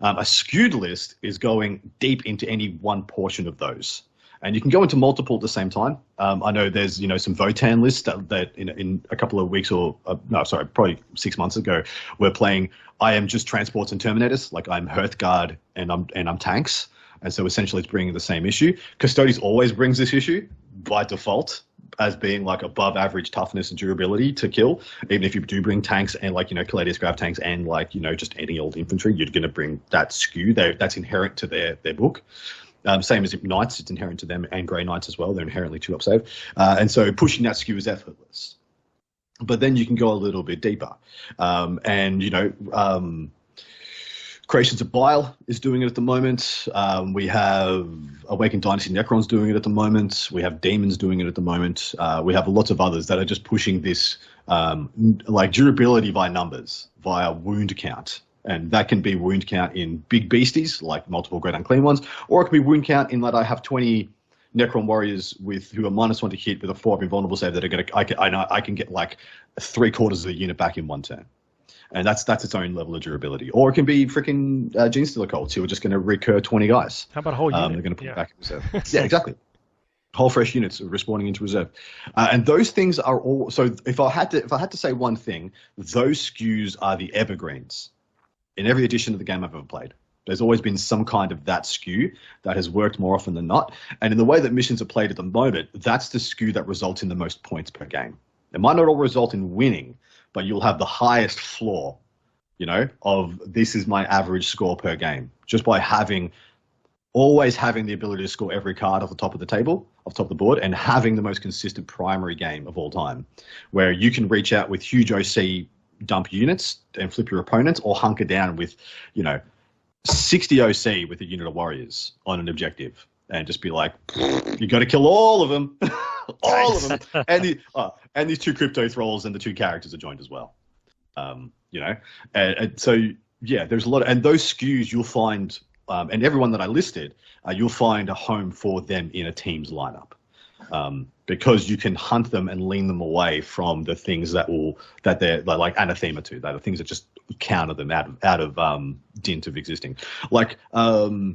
A skewed list is going deep into any one portion of those. And you can go into multiple at the same time. I know there's, some Votan lists that in a couple of weeks probably 6 months ago, we're playing, I am just transports and terminators, like I'm Hearthguard and I'm tanks. And so essentially it's bringing the same issue. Custodes always brings this issue by default as being like above average toughness and durability to kill. Even if you do bring tanks and like, Caladius Grav tanks and like, just any old infantry, you're going to bring that skew. That's inherent to their book. Same as Knights, it's inherent to them, and Grey Knights as well. They're inherently 2-up save. And so pushing that skew is effortless. But then you can go a little bit deeper. Creations of Bile is doing it at the moment. We have Awakened Dynasty Necrons doing it at the moment. We have Demons doing it at the moment. We have lots of others that are just pushing this like durability by numbers, via wound count. And that can be wound count in big beasties, like multiple Great Unclean ones, or it can be wound count in that I have 20 Necron warriors who are -1 to hit with a 4 invulnerable save that are going to, I can get like 3/4 of the unit back in one turn. And that's its own level of durability. Or it can be freaking Genestealer Cults who are just going to recur 20 guys. How about a whole unit? They're going to put it back in reserve. Yeah, exactly. Whole fresh units respawning into reserve. And those things are all, so if I had to say one thing, those skews are the evergreens. In every edition of the game I've ever played, there's always been some kind of that skew that has worked more often than not. And in the way that missions are played at the moment, that's the skew that results in the most points per game. It might not all result in winning, but you'll have the highest floor, of this is my average score per game, just by always having the ability to score every card off the top of the table, off the top of the board, and having the most consistent primary game of all time, where you can reach out with huge OC dump units and flip your opponents, or hunker down with 60 OC with a unit of warriors on an objective and just be like, you got to kill all of them, all of them, and these 2 crypto thralls and the 2 characters are joined as well. You know, and so yeah, there's a lot, and those SKUs you'll find, and everyone that I listed, you'll find a home for them in a team's lineup. Because you can hunt them and lean them away from the things that they're like anathema to, that are things that just counter them out of dint of existing. Like Eldari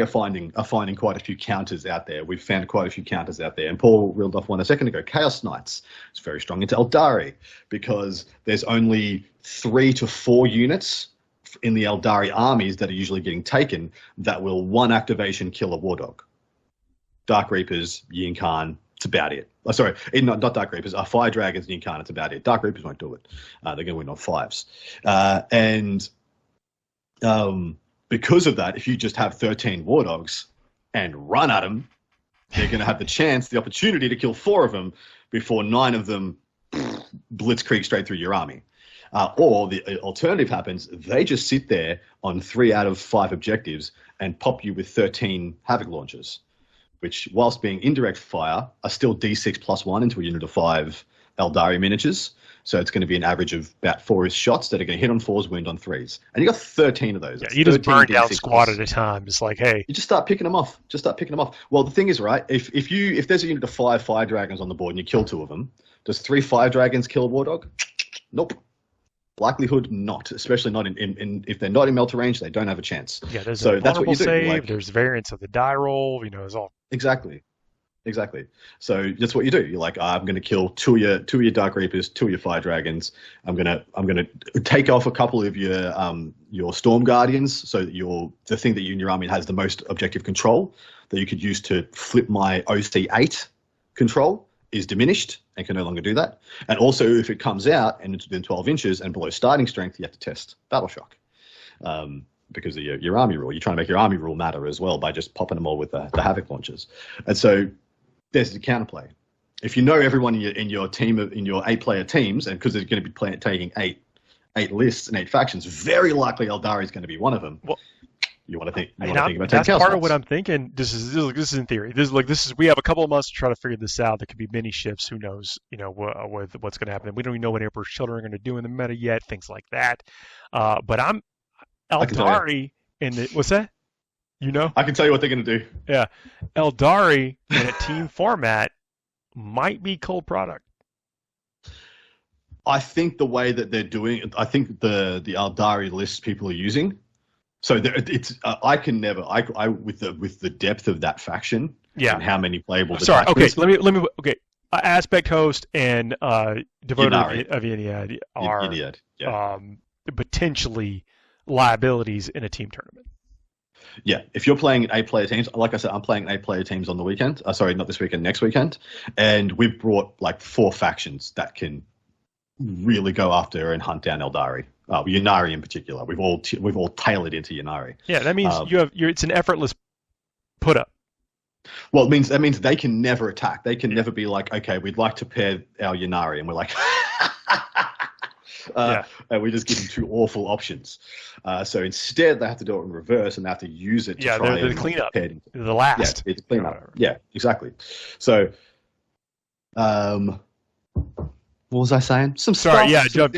are finding quite a few counters out there. We've found quite a few counters out there, and Paul reeled off one a second ago. Chaos Knights is very strong into Eldari because there's only 3 to 4 units in the Eldari armies that are usually getting taken that will 1 activation kill a War Dog. Dark Reapers, Yin Khan, it's about it. Oh, sorry, not Dark Reapers, Fire Dragons, Yin Khan, it's about it. Dark Reapers won't do it. They're going to win on 5s. Because of that, if you just have 13 War Dogs and run at them, they're going to have the opportunity to kill 4 of them before 9 of them blitzkrieg straight through your army. Or the alternative happens, they just sit there on 3 out of 5 objectives and pop you with 13 Havoc launchers, which, whilst being indirect fire, are still D6 +1 into a unit of 5 Eldari miniatures. So it's going to be an average of about 4-ish shots that are going to hit on 4s, wound on 3s. And you got 13 of those. Yeah, you just burn down squad at a time. It's like, hey. You just start picking them off. Well, the thing is, right, if there's a unit of 5 Fire Dragons on the board and you kill 2 of them, does 3 Fire Dragons kill a War Dog? Nope. Likelihood not, especially not in if they're not in melter range, they don't have a chance. Yeah, there's so a that's what you do. Save, like, there's variants of the die roll, it's all exactly. So that's what you do. You're like, I'm going to kill 2 of your Dark Reapers, 2 of your Fire Dragons. I'm gonna take off a couple of your Storm Guardians, so that the thing that you in your army has the most objective control that you could use to flip my OC8 control is diminished and can no longer do that. And also, if it comes out and it's within 12 inches and below starting strength, you have to test Battle Shock. Because of your army rule. You're trying to make your army rule matter as well by just popping them all with the Havoc launchers. And so there's the counterplay. If you know everyone in your team, in your 8-player teams, and because they're going to be taking 8 lists and 8 factions, very likely Eldari is going to be one of them. Well, you want to think about that's part of what I'm thinking. This is in theory. We have a couple of months to try to figure this out. There could be many shifts. Who knows? What's going to happen. We don't even know what Emperor's Children are going to do in the meta yet. Things like that. But I'm Eldari in the what's that? I can tell you what they're going to do. Yeah, Eldari in a team format might be cold product. I think the way that they're doing it, I think the Eldari lists people are using. So it's I can never with the depth of that faction. Yeah. And how many playable? Sorry. Okay. Let me. Okay. Aspect Host and Devoted of Iliad are Iliad, yeah. Potentially liabilities in a team tournament. Yeah, if you're playing 8-player teams, like I said, I'm playing 8-player teams on the weekend. Sorry, not this weekend, next weekend. And we've brought like 4 factions that can really go after and hunt down Eldari. Ynnari in particular. We've all tailored into Ynnari. Yeah, that means it's an effortless put up. Well, that means they can never attack. They can never be like, okay, we'd like to pair our Ynnari, and we're like, and we just give them 2 awful options. So instead, they have to do it in reverse, and they have to use it to try and clean up. The last. Yeah, it's clean up. Yeah, exactly. So, what was I saying? Jump.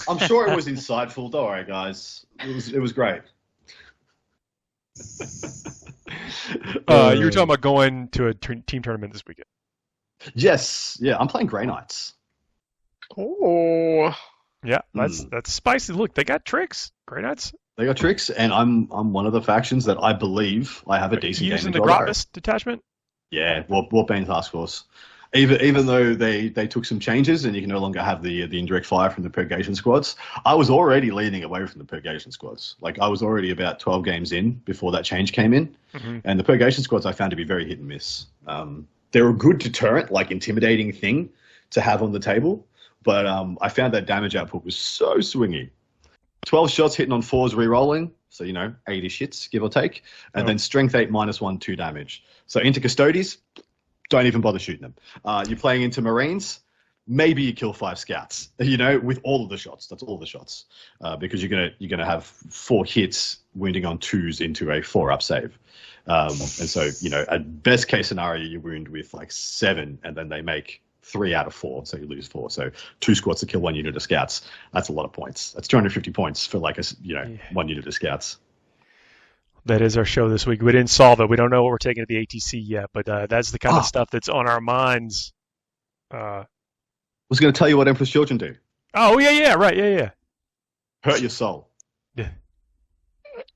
I'm sure it was insightful. Don't worry, guys. It was great. You were talking about going to a team tournament this weekend. Yes. Yeah, I'm playing Grey Knights. Oh. Yeah, that's spicy. Look, they got tricks. Grey Knights. They got tricks, and I'm one of the factions that I believe I have a decent game. Using the Gravis detachment? Yeah, Warbane Task Force. Even though they took some changes and you can no longer have the indirect fire from the purgation squads, I was already leaning away from the purgation squads. Like I was already about 12 games in before that change came in, and the purgation squads I found to be very hit and miss. They're a good deterrent, like intimidating thing to have on the table, but I found that damage output was so swingy. 12 shots hitting on 4s re-rolling, so 80 hits, give or take, and then strength 8 -1, 2 damage. So into Custodies, don't even bother shooting them. You're playing into Marines, maybe you kill 5 scouts, with all of the shots. That's all the shots, because you're gonna have 4 hits wounding on 2s into a 4-up save. And so, at best case scenario, you wound with like 7, and then they make 3 out of 4, so you lose 4. So 2 squads to kill 1 unit of scouts. That's a lot of points. That's 250 points for 1 unit of scouts. That is our show this week. We didn't solve it. We don't know what we're taking to the ATC yet, but that's the kind of stuff that's on our minds. I was going to tell you what Emperor's Children do. Oh, yeah, right, yeah. Hurt your soul. Yeah.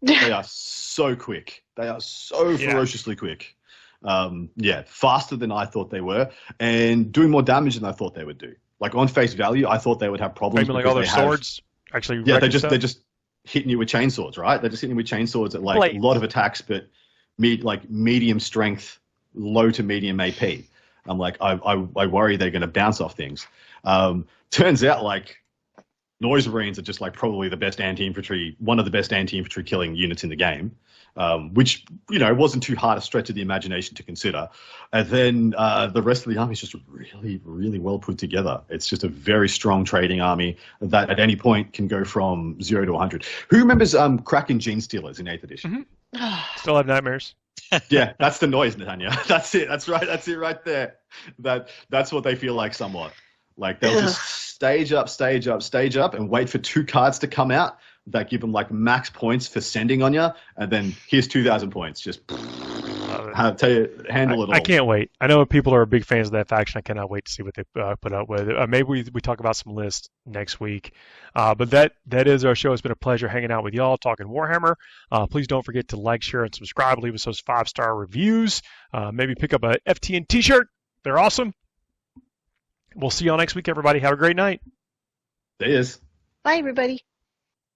They are so quick. They are so ferociously quick. Faster than I thought they were, and doing more damage than I thought they would do. Like, on face value, I thought they would have problems. Like all their swords actually. Yeah, they're just hitting you with chainsaws, right? They're just hitting you with chainsaws at like a lot of attacks, but medium strength, low to medium AP. I'm like, I worry they're going to bounce off things. Turns out, like, Noise Marines are just like probably the best anti-infantry, one of the best anti-infantry killing units in the game, which, wasn't too hard a stretch of the imagination to consider. And then the rest of the army is just really, really well put together. It's just a very strong trading army that at any point can go from 0 to 100. Who remembers Kraken Gene Stealers in 8th edition? Mm-hmm. Still have nightmares. Yeah, that's the noise, Netanya. That's it. That's right. That's it right there. That's what they feel like somewhat. Like, they'll just stage up, and wait for 2 cards to come out that give them like max points for sending on you, and then here's 2,000 points. Just handle it all. I can't wait. I know people are big fans of that faction. I cannot wait to see what they put up with. Maybe we talk about some lists next week. But that is our show. It's been a pleasure hanging out with y'all, talking Warhammer. Please don't forget to like, share, and subscribe. Leave us those 5-star reviews. Maybe pick up a FTN t-shirt. They're awesome. We'll see y'all next week, everybody. Have a great night. There is. Bye, everybody.